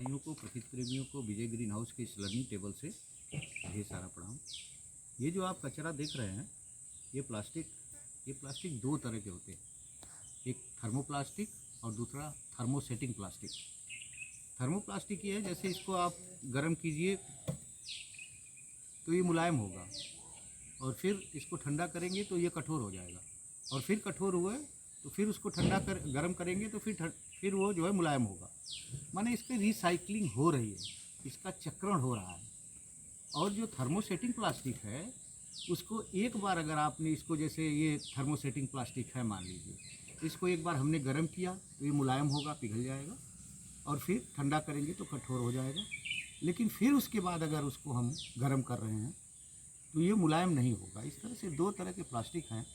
भाइयों को, प्रकृति प्रेमियों को विजय ग्रीन हाउस के इस लर्निंग टेबल से ढेर सारा प्रणाम। ये जो आप कचरा देख रहे हैं, ये प्लास्टिक दो तरह के होते हैं। एक थर्मोप्लास्टिक और दूसरा थर्मोसेटिंग प्लास्टिक। थर्मोप्लास्टिक ये है, जैसे इसको आप गर्म कीजिए तो ये मुलायम होगा, और फिर इसको ठंडा करेंगे तो ये कठोर हो जाएगा, और फिर कठोर हुए तो फिर उसको गर्म करेंगे तो फिर वो जो है मुलायम होगा। माने इसकी रिसाइकलिंग हो रही है, इसका चक्रण हो रहा है। और जो थर्मोसेटिंग प्लास्टिक है, उसको एक बार अगर आपने इसको, जैसे ये थर्मोसेटिंग प्लास्टिक है मान लीजिए, इसको एक बार हमने गर्म किया तो ये मुलायम होगा, पिघल जाएगा, और फिर ठंडा करेंगे तो कठोर हो जाएगा। लेकिन फिर उसके बाद अगर उसको हम गर्म कर रहे हैं तो ये मुलायम नहीं होगा। इस तरह से दो तरह के प्लास्टिक हैं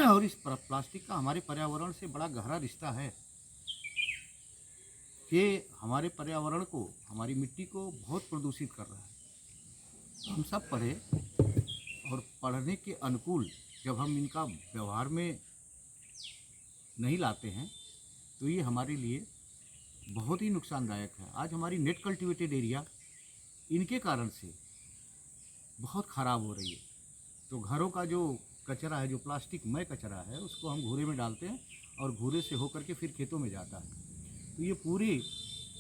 और इस प्लास्टिक का हमारे पर्यावरण से बड़ा गहरा रिश्ता है कि हमारे पर्यावरण को, हमारी मिट्टी को बहुत प्रदूषित कर रहा है। हम सब पढ़े, और पढ़ने के अनुकूल जब हम इनका व्यवहार में नहीं लाते हैं तो ये हमारे लिए बहुत ही नुकसानदायक है। आज हमारी नेट कल्टीवेटेड एरिया इनके कारण से बहुत ख़राब हो रही है। तो घरों का जो कचरा है, जो प्लास्टिकमय कचरा है, उसको हम घूरे में डालते हैं और घूरे से होकर के फिर खेतों में जाता है। तो ये पूरी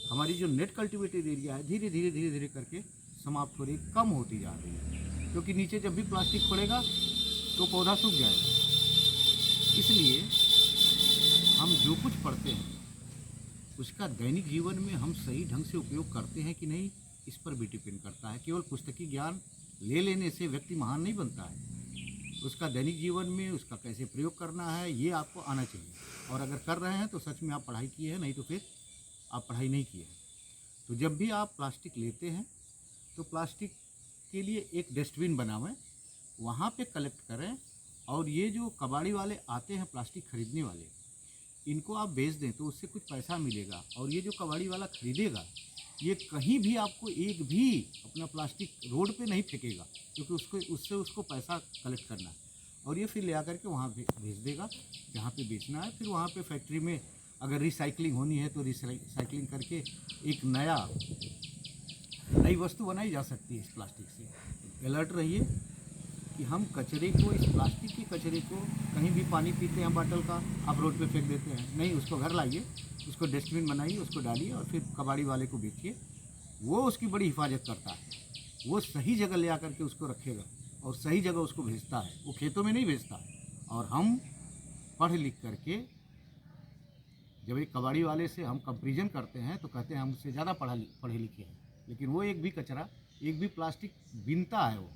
हमारी जो नेट कल्टीवेटेड एरिया है धीरे धीरे करके समाप्त हो रही, कम होती जा रही है, क्योंकि नीचे जब भी प्लास्टिक पड़ेगा तो पौधा सूख जाएगा। इसलिए हम जो कुछ पढ़ते हैं उसका दैनिक जीवन में हम सही ढंग से उपयोग करते हैं कि नहीं, इस पर भी डिपेंड करता है। केवल पुस्तकीय ज्ञान ले लेने से व्यक्ति महान नहीं बनता है। उसका दैनिक जीवन में उसका कैसे प्रयोग करना है, ये आपको आना चाहिए। और अगर कर रहे हैं तो सच में आप पढ़ाई किए हैं, नहीं तो फिर आप पढ़ाई नहीं किए हैं। तो जब भी आप प्लास्टिक लेते हैं तो प्लास्टिक के लिए एक डस्टबिन बनावें, वहाँ पे कलेक्ट करें। और ये जो कबाड़ी वाले आते हैं प्लास्टिक खरीदने वाले, इनको आप बेच दें तो उससे कुछ पैसा मिलेगा। और ये जो कबाड़ी वाला खरीदेगा, ये कहीं भी आपको एक भी अपना प्लास्टिक रोड पे नहीं फेंकेगा, क्योंकि उसको पैसा कलेक्ट करना है। और ये फिर ले आकर के वहाँ भेज देगा जहाँ पे बेचना है। फिर वहाँ पे फैक्ट्री में अगर रिसाइकलिंग होनी है तो रिसाइकलिंग करके एक नई वस्तु बनाई जा सकती है इस प्लास्टिक से। अलर्ट रहिए कि हम कचरे को, इस प्लास्टिक के कचरे को, कहीं भी पानी पीते हैं बॉटल का, आप रोड पे फेंक देते हैं, नहीं, उसको घर लाइए, उसको डस्टबिन बनाइए, उसको डालिए और फिर कबाड़ी वाले को बेचिए। वो उसकी बड़ी हिफाजत करता है, वो सही जगह ले आकर के उसको रखेगा और सही जगह उसको भेजता है, वो खेतों में नहीं भेजता है। और हम पढ़ लिख करके जब एक कबाड़ी वाले से हम कंपेरिजन करते हैं तो कहते हैं हम उससे ज़्यादा पढ़े लिखे हैं, लेकिन वो एक भी कचरा, एक भी प्लास्टिक बीनता है वो,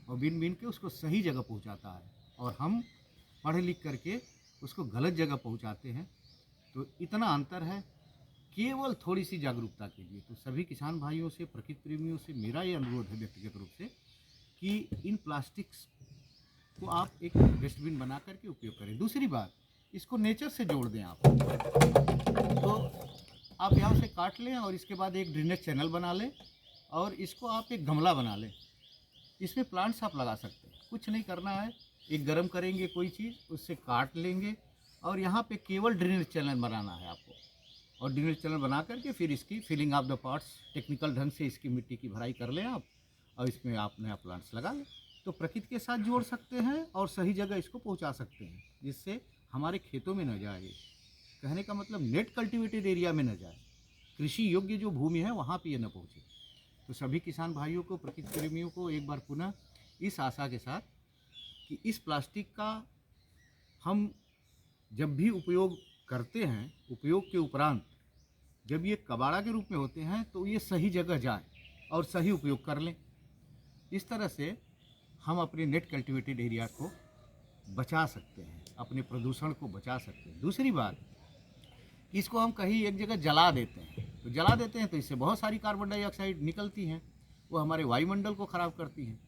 और बीन के उसको सही जगह पहुंचाता है। और हम पढ़ लिख करके उसको गलत जगह पहुंचाते हैं। तो इतना अंतर है, केवल थोड़ी सी जागरूकता के लिए। तो सभी किसान भाइयों से, प्रकृति प्रेमियों से मेरा ये अनुरोध है व्यक्तिगत रूप से कि इन प्लास्टिक्स को आप एक डस्टबिन बना करके उपयोग करें। दूसरी बात, इसको नेचर से जोड़ दें आप। तो आप यहाँ से काट लें और इसके बाद एक ड्रेनेज चैनल बना लें और इसको आप एक गमला बना लें। इसमें प्लांट्स आप लगा सकते हैं, कुछ नहीं करना है। एक गर्म करेंगे कोई चीज़, उससे काट लेंगे और यहाँ पे केवल ड्रेनेज चैनल बनाना है आपको। और ड्रेनेज चैनल बना करके फिर इसकी filling of the parts, technical ढंग से इसकी मिट्टी की भराई कर लें आप, और इसमें आप नया प्लांट्स लगा लें। तो प्रकृति के साथ जोड़ सकते हैं और सही जगह इसको पहुँचा सकते हैं, जिससे हमारे खेतों में न जाए। कहने का मतलब नेट कल्टीवेटेड एरिया में न जाए, कृषि योग्य जो भूमि है वहाँ पर ये न पहुँचे। तो सभी किसान भाइयों को, प्रकृति प्रेमियों को एक बार पुनः इस आशा के साथ कि इस प्लास्टिक का हम जब भी उपयोग करते हैं, उपयोग के उपरांत जब ये कबाड़ा के रूप में होते हैं तो ये सही जगह जाए और सही उपयोग कर लें। इस तरह से हम अपने नेट कल्टीवेटेड एरिया को बचा सकते हैं, अपने प्रदूषण को बचा सकते हैं। दूसरी बात, इसको हम कहीं एक जगह जला देते हैं, तो इससे बहुत सारी कार्बन डाइऑक्साइड निकलती हैं, वो हमारे वायुमंडल को ख़राब करती हैं।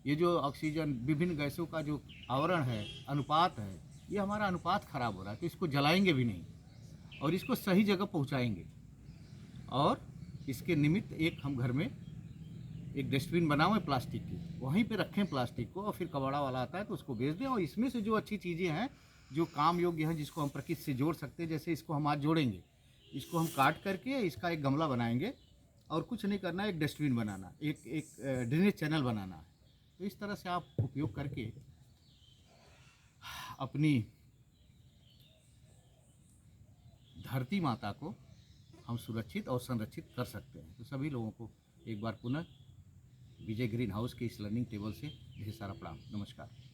ये जो ऑक्सीजन, विभिन्न गैसों का जो आवरण है, अनुपात है, ये हमारा अनुपात ख़राब हो रहा है। तो इसको जलाएंगे भी नहीं और इसको सही जगह पहुंचाएंगे। और इसके निमित्त एक हम घर में एक डस्टबिन बनाओ प्लास्टिक की, वहीं पे रखें प्लास्टिक को, और फिर कबाड़ा वाला आता है तो उसको बेच दें। और इसमें से जो अच्छी चीज़ें हैं, जो काम योग्य हैं, जिसको हम प्रकृति से जोड़ सकते हैं, जैसे इसको हम आज जोड़ेंगे, इसको हम काट करके इसका एक गमला बनाएंगे और कुछ नहीं करना है, एक डस्टबिन बनाना, एक एक ड्रेनेज चैनल बनाना है। तो इस तरह से आप उपयोग करके अपनी धरती माता को हम सुरक्षित और संरक्षित कर सकते हैं। तो सभी लोगों को एक बार पुनः विजय ग्रीन हाउस के इस लर्निंग टेबल से ढेर सारा प्रणाम। नमस्कार।